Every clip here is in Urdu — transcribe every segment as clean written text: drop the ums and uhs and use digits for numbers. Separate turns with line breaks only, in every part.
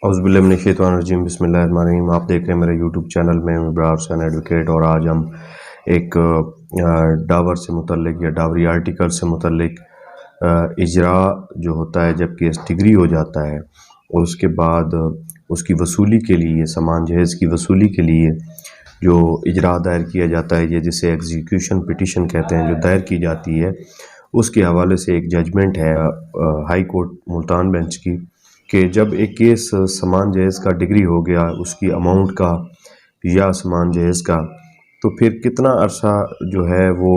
اعوذ باللہ من الشیطان الرجیم، بسم اللہ الرحمن الرحیم۔ آپ دیکھ رہے ہیں میرے یوٹیوب چینل میں ابرار حسین ایڈوکیٹ، اور آج ہم ایک ڈاور سے متعلق یا ڈاوری آرٹیکل سے متعلق اجراء جو ہوتا ہے جب کیس ڈگری ہو جاتا ہے اور اس کے بعد اس کی وصولی کے لیے، سامان جہیز کی وصولی کے لیے جو اجراء دائر کیا جاتا ہے یا جسے ایگزیکیوشن پٹیشن کہتے ہیں، جو دائر کی جاتی ہے، اس کے حوالے سے ایک ججمنٹ ہے ہائی کورٹ ملتان بینچ کی کہ جب ایک کیس سامان جہیز کا ڈگری ہو گیا، اس کی اماؤنٹ کا یا سامان جہیز کا، تو پھر کتنا عرصہ جو ہے وہ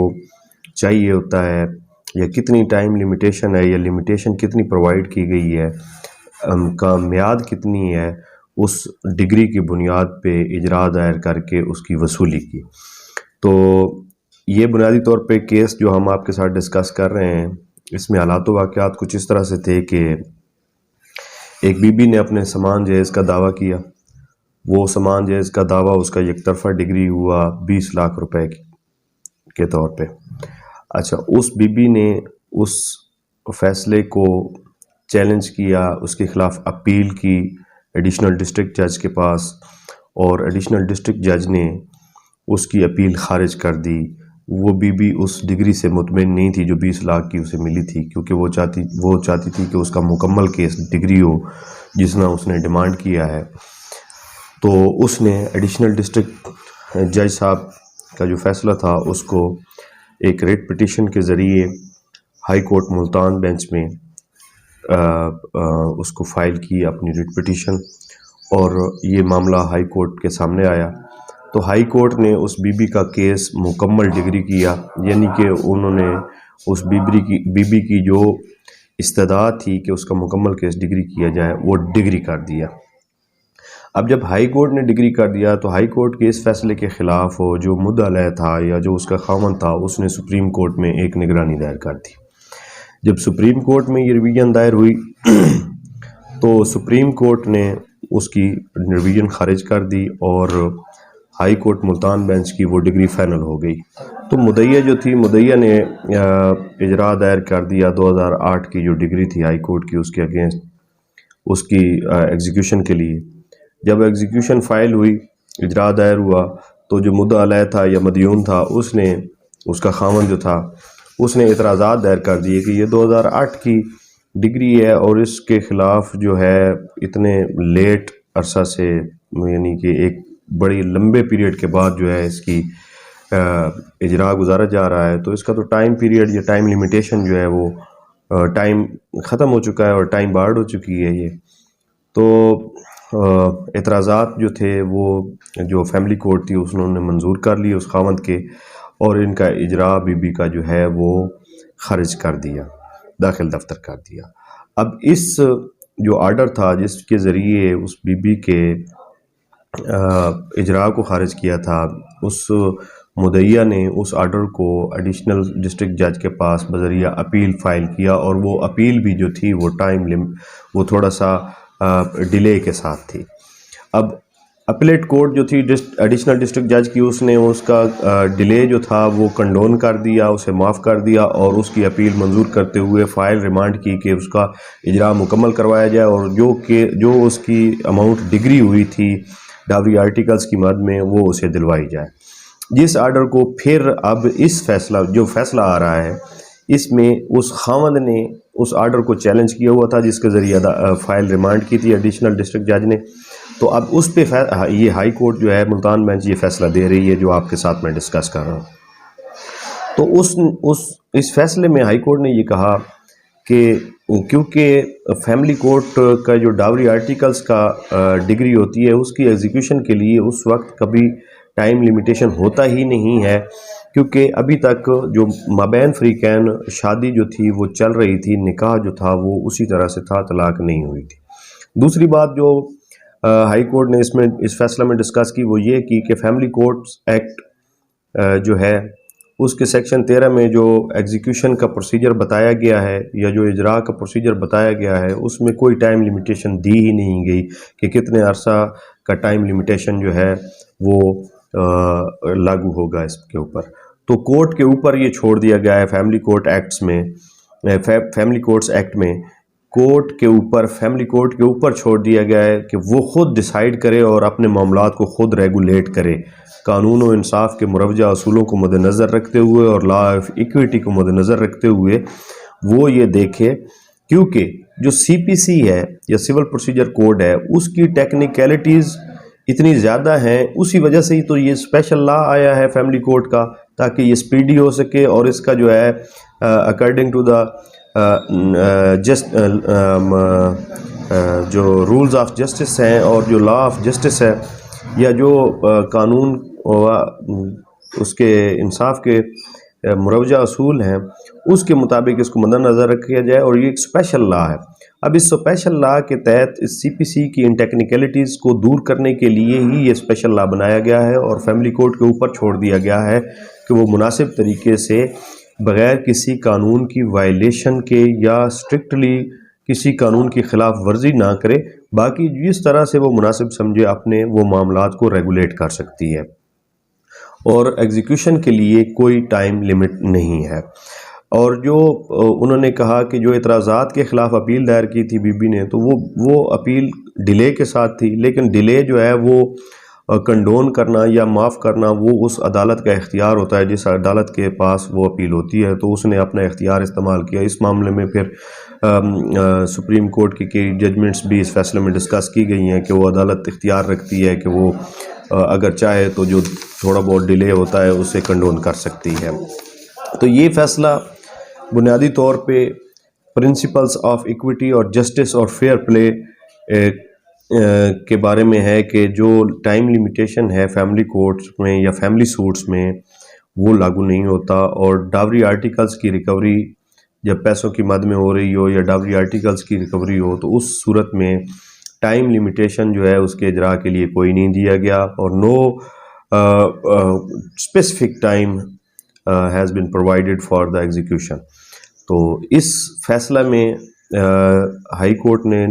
چاہیے ہوتا ہے، یا کتنی ٹائم لمیٹیشن ہے، یا لمیٹیشن کتنی پرووائڈ کی گئی ہے، کا میعاد کتنی ہے اس ڈگری کی بنیاد پہ اجراء دائر کر کے اس کی وصولی کی۔ تو یہ بنیادی طور پہ کیس جو ہم آپ کے ساتھ ڈسکس کر رہے ہیں، اس میں حالات و واقعات کچھ اس طرح سے تھے کہ ایک بی بی نے اپنے سامان جہیز کا دعویٰ کیا۔ وہ سامان جہیز کا دعویٰ اس کا یک طرفہ ڈگری ہوا 20 لاکھ روپے کے طور پہ۔ اچھا، اس بی بی نے اس فیصلے کو چیلنج کیا، اس کے خلاف اپیل کی ایڈیشنل ڈسٹرکٹ جج کے پاس، اور ایڈیشنل ڈسٹرکٹ جج نے اس کی اپیل خارج کر دی۔ وہ بی بی اس ڈگری سے مطمئن نہیں تھی جو 20 لاکھ کی اسے ملی تھی، کیونکہ وہ چاہتی تھی کہ اس کا مکمل کیس ڈگری ہو جتنا اس نے ڈیمانڈ کیا ہے۔ تو اس نے ایڈیشنل ڈسٹرکٹ جج صاحب کا جو فیصلہ تھا اس کو ایک ریٹ پٹیشن کے ذریعے ہائی کورٹ ملتان بینچ میں اس کو فائل کی، اپنی ریٹ پٹیشن، اور یہ معاملہ ہائی کورٹ کے سامنے آیا۔ تو ہائی کورٹ نے اس بی بی کا کیس مکمل ڈگری کیا، یعنی کہ انہوں نے اس بی بی کی جو استدعا تھی کہ اس کا مکمل کیس ڈگری کیا جائے، وہ ڈگری کر دیا۔ اب جب ہائی کورٹ نے ڈگری کر دیا تو ہائی کورٹ کے اس فیصلے کے خلاف جو مدعا علیہ تھا یا جو اس کا خاوند تھا، اس نے سپریم کورٹ میں ایک نگرانی دائر کر دی۔ جب سپریم کورٹ میں یہ ریویژن دائر ہوئی تو سپریم کورٹ نے اس کی ریویژن خارج کر دی، اور ہائی کورٹ ملتان بینچ کی وہ ڈگری فائنل ہو گئی۔ تو مدعیہ جو تھی، مدعیہ نے اجراء دائر کر دیا 2008 کی جو ڈگری تھی ہائی کورٹ کی، اس کے اگینسٹ، اس کی ایگزیکیوشن کے لیے۔ جب ایگزیکیوشن فائل ہوئی، اجراء دائر ہوا، تو جو مدعا علیہ تھا یا مدیون تھا، اس کا خاوند جو تھا، اس نے اعتراضات دائر کر دیے کہ یہ 2008 کی ڈگری ہے، اور اس کے خلاف جو ہے اتنے لیٹ عرصہ سے، یعنی کہ ایک بڑی لمبے پیریڈ کے بعد جو ہے اس کی اجراء گزارا جا رہا ہے، تو اس کا تو ٹائم پیریڈ یا ٹائم لیمیٹیشن جو ہے وہ ٹائم ختم ہو چکا ہے، اور ٹائم بارڈ ہو چکی ہے یہ۔ تو اعتراضات جو تھے وہ جو فیملی کورٹ تھی اس نے منظور کر لی اس خاوند کے، اور ان کا اجراء بی بی کا جو ہے وہ خارج کر دیا، داخل دفتر کر دیا۔ اب اس جو آرڈر تھا جس کے ذریعے اس بی بی کے اجراء کو خارج کیا تھا، اس مدعیہ نے اس آرڈر کو ایڈیشنل ڈسٹرکٹ جج کے پاس بذریعہ اپیل فائل کیا، اور وہ اپیل بھی جو تھی وہ تھوڑا سا ڈیلے کے ساتھ تھی۔ اب اپیلیٹ کورٹ جو تھی ایڈیشنل ڈسٹرکٹ جج کی، اس نے اس کا ڈیلے جو تھا وہ کنڈون کر دیا، اسے معاف کر دیا، اور اس کی اپیل منظور کرتے ہوئے فائل ریمانڈ کی کہ اس کا اجراء مکمل کروایا جائے، اور جو اس کی اماؤنٹ ڈگری ہوئی تھی ڈاوری آرٹیکلز کی مد میں، وہ اسے دلوائی جائے۔ جس آرڈر کو پھر اب اس جو فیصلہ آ رہا ہے، اس میں اس خاوند نے اس آرڈر کو چیلنج کیا ہوا تھا جس کے ذریعے فائل ریمانڈ کی تھی ایڈیشنل ڈسٹرکٹ جج نے۔ تو اب اس پہ یہ ہائی کورٹ جو ہے ملتان بینچ یہ فیصلہ دے رہی ہے جو آپ کے ساتھ میں ڈسکس کر رہا ہوں۔ تو اس فیصلے میں ہائی کورٹ نے یہ کہا کہ کیونکہ فیملی کورٹ کا جو ڈاوری آرٹیکلز کا ڈگری ہوتی ہے، اس کی ایگزیکیوشن کے لیے اس وقت کبھی ٹائم لیمیٹیشن ہوتا ہی نہیں ہے، کیونکہ ابھی تک جو مابین فریقین شادی جو تھی وہ چل رہی تھی، نکاح جو تھا وہ اسی طرح سے تھا، طلاق نہیں ہوئی تھی۔ دوسری بات جو ہائی کورٹ نے اس فیصلہ میں ڈسکس کی وہ یہ کی کہ فیملی کورٹس ایکٹ جو ہے، اس کے سیکشن 13 میں جو ایگزیکیوشن کا پروسیجر بتایا گیا ہے یا جو اجراء کا پروسیجر بتایا گیا ہے، اس میں کوئی ٹائم لیمیٹیشن دی ہی نہیں گئی کہ کتنے عرصہ کا ٹائم لیمیٹیشن جو ہے وہ لاگو ہوگا اس کے اوپر۔ تو کورٹ کے اوپر یہ چھوڑ دیا گیا ہے فیملی کورٹس ایکٹ میں کورٹ کے اوپر، فیملی کورٹ کے اوپر چھوڑ دیا گیا ہے کہ وہ خود ڈیسائیڈ کرے اور اپنے معاملات کو خود ریگولیٹ کرے، قانون و انصاف کے مروجہ اصولوں کو مد نظر رکھتے ہوئے اور لا آف ایکویٹی کو مد نظر رکھتے ہوئے وہ یہ دیکھے، کیونکہ جو سی پی سی ہے یا سول پروسیجر کوڈ ہے اس کی ٹیکنیکلٹیز اتنی زیادہ ہیں، اسی وجہ سے ہی تو یہ اسپیشل لا آیا ہے فیملی کورٹ کا، تاکہ یہ سپیڈی ہو سکے اور اس کا جو ہے اکارڈنگ ٹو دا جو رولز آف جسٹس ہیں اور جو لا آف جسٹس ہے یا جو قانون اس کے انصاف کے مروجہ اصول ہیں اس کے مطابق اس کو مد نظر رکھا جائے، اور یہ ایک اسپیشل لا ہے۔ اب اس اسپیشل لا کے تحت اس سی پی سی کی ان ٹیکنیکلٹیز کو دور کرنے کے لیے ہی یہ اسپیشل لا بنایا گیا ہے اور فیملی کورٹ کے اوپر چھوڑ دیا گیا ہے کہ وہ مناسب طریقے سے بغیر کسی قانون کی وائلیشن کے یا اسٹرکٹلی کسی قانون کی خلاف ورزی نہ کرے، باقی جس طرح سے وہ مناسب سمجھے اپنے وہ معاملات کو ریگولیٹ کر سکتی ہے، اور ایگزیکیوشن کے لیے کوئی ٹائم لیمٹ نہیں ہے۔ اور جو انہوں نے کہا کہ جو اعتراضات کے خلاف اپیل دائر کی تھی بی بی نے، تو وہ اپیل ڈیلے کے ساتھ تھی، لیکن ڈیلے جو ہے وہ کنڈون کرنا یا معاف کرنا وہ اس عدالت کا اختیار ہوتا ہے جس عدالت کے پاس وہ اپیل ہوتی ہے، تو اس نے اپنا اختیار استعمال کیا۔ اس معاملے میں پھر سپریم کورٹ کی ججمنٹس بھی اس فیصلے میں ڈسکس کی گئی ہیں کہ وہ عدالت اختیار رکھتی ہے کہ وہ اگر چاہے تو جو تھوڑا بہت ڈیلے ہوتا ہے اسے کنڈون کر سکتی ہے۔ تو یہ فیصلہ بنیادی طور پہ پرنسپلز آف ایکویٹی اور جسٹس اور فیئر پلے کے بارے میں ہے کہ جو ٹائم لیمیٹیشن ہے فیملی کورٹس میں یا فیملی سوٹس میں وہ لاگو نہیں ہوتا، اور ڈاوری آرٹیکلز کی ریکوری جب پیسوں کی مد میں ہو رہی ہو یا ڈاوری آرٹیکلز کی ریکوری ہو تو اس صورت میں ٹائم لیمیٹیشن جو ہے اس کے اجراء کے لیے کوئی نہیں دیا گیا، اور no specific time has been provided for the execution. تو اس فیصلہ میں ہائی کورٹ نے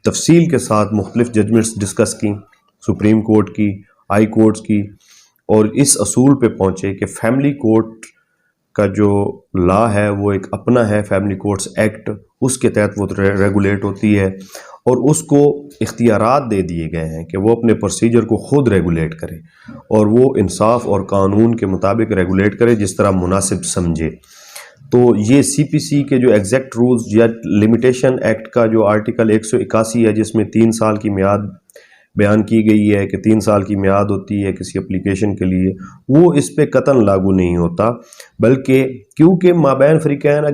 تفصیل کے ساتھ مختلف ججمنٹس ڈسکس کی، سپریم کورٹ کی، ہائی کورٹس کی، اور اس اصول پہ پہنچے کہ فیملی کورٹ کا جو لا ہے وہ ایک اپنا ہے، فیملی کورٹس ایکٹ، اس کے تحت وہ ریگولیٹ ہوتی ہے، اور اس کو اختیارات دے دیے گئے ہیں کہ وہ اپنے پروسیجر کو خود ریگولیٹ کرے اور وہ انصاف اور قانون کے مطابق ریگولیٹ کرے جس طرح مناسب سمجھے۔ تو یہ سی پی سی کے جو ایگزیکٹ رولز یا لمیٹیشن ایکٹ کا جو آرٹیکل 181 ہے جس میں 3 سال کی میعاد بیان کی گئی ہے کہ 3 سال کی میعاد ہوتی ہے کسی اپلیکیشن کے لیے، وہ اس پہ قطعاً لاگو نہیں ہوتا، بلکہ کیونکہ مابین فریقین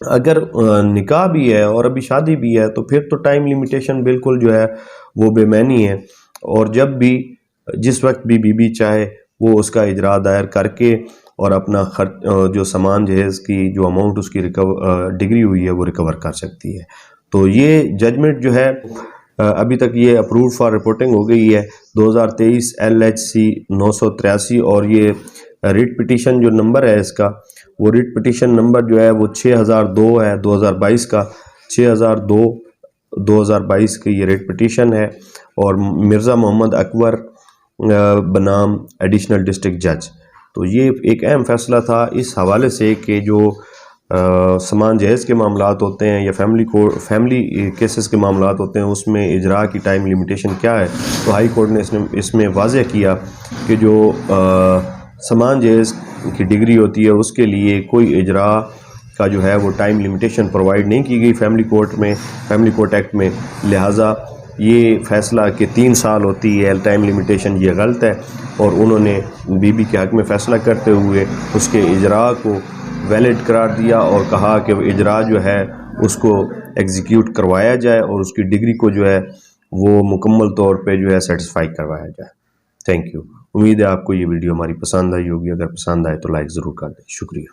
اگر نکاح بھی ہے اور ابھی شادی بھی ہے تو پھر تو ٹائم لیمیٹیشن بالکل جو ہے وہ بے معنی ہے، اور جب بھی جس وقت بھی بی چاہے وہ اس کا اجراء دائر کر کے اور اپنا جو سامان جہیز کی جو اماؤنٹ اس کی ڈگری ہوئی ہے وہ ریکور کر سکتی ہے۔ تو یہ ججمنٹ جو ہے ابھی تک یہ اپروو فار رپورٹنگ ہو گئی ہے 2023 LHC 983، اور یہ ریٹ پٹیشن جو نمبر ہے اس کا، وہ ریٹ پٹیشن نمبر جو ہے وہ 6002 ہے 2022 کا، 6002 2022 کی یہ ریٹ پٹیشن ہے، اور مرزا محمد اکبر بنام ایڈیشنل ڈسٹرکٹ جج۔ تو یہ ایک اہم فیصلہ تھا اس حوالے سے کہ جو سامان جہیز کے معاملات ہوتے ہیں یا فیملی کیسز کے معاملات ہوتے ہیں اس میں اجراء کی ٹائم لیمیٹیشن کیا ہے، تو ہائی کورٹ نے اس میں واضح کیا کہ جو سامان جہیز کی ڈگری ہوتی ہے اس کے لیے کوئی اجراء کا جو ہے وہ ٹائم لیمیٹیشن پرووائڈ نہیں کی گئی فیملی کورٹ ایکٹ میں، لہٰذا یہ فیصلہ کہ 3 سال ہوتی ہے ٹائم لیمیٹیشن یہ غلط ہے، اور انہوں نے بی کے حق میں فیصلہ کرتے ہوئے اس کے اجراء کو ویلڈ قرار دیا اور کہا کہ اجراء جو ہے اس کو ایگزیکیوٹ کروایا جائے اور اس کی ڈگری کو جو ہے وہ مکمل طور پہ جو ہے سیٹسفائی کروایا جائے۔ Thank you. امید ہے آپ کو یہ ویڈیو ہماری پسند آئی ہوگی، اگر پسند آئے تو لائک ضرور کر دیں۔ شکریہ۔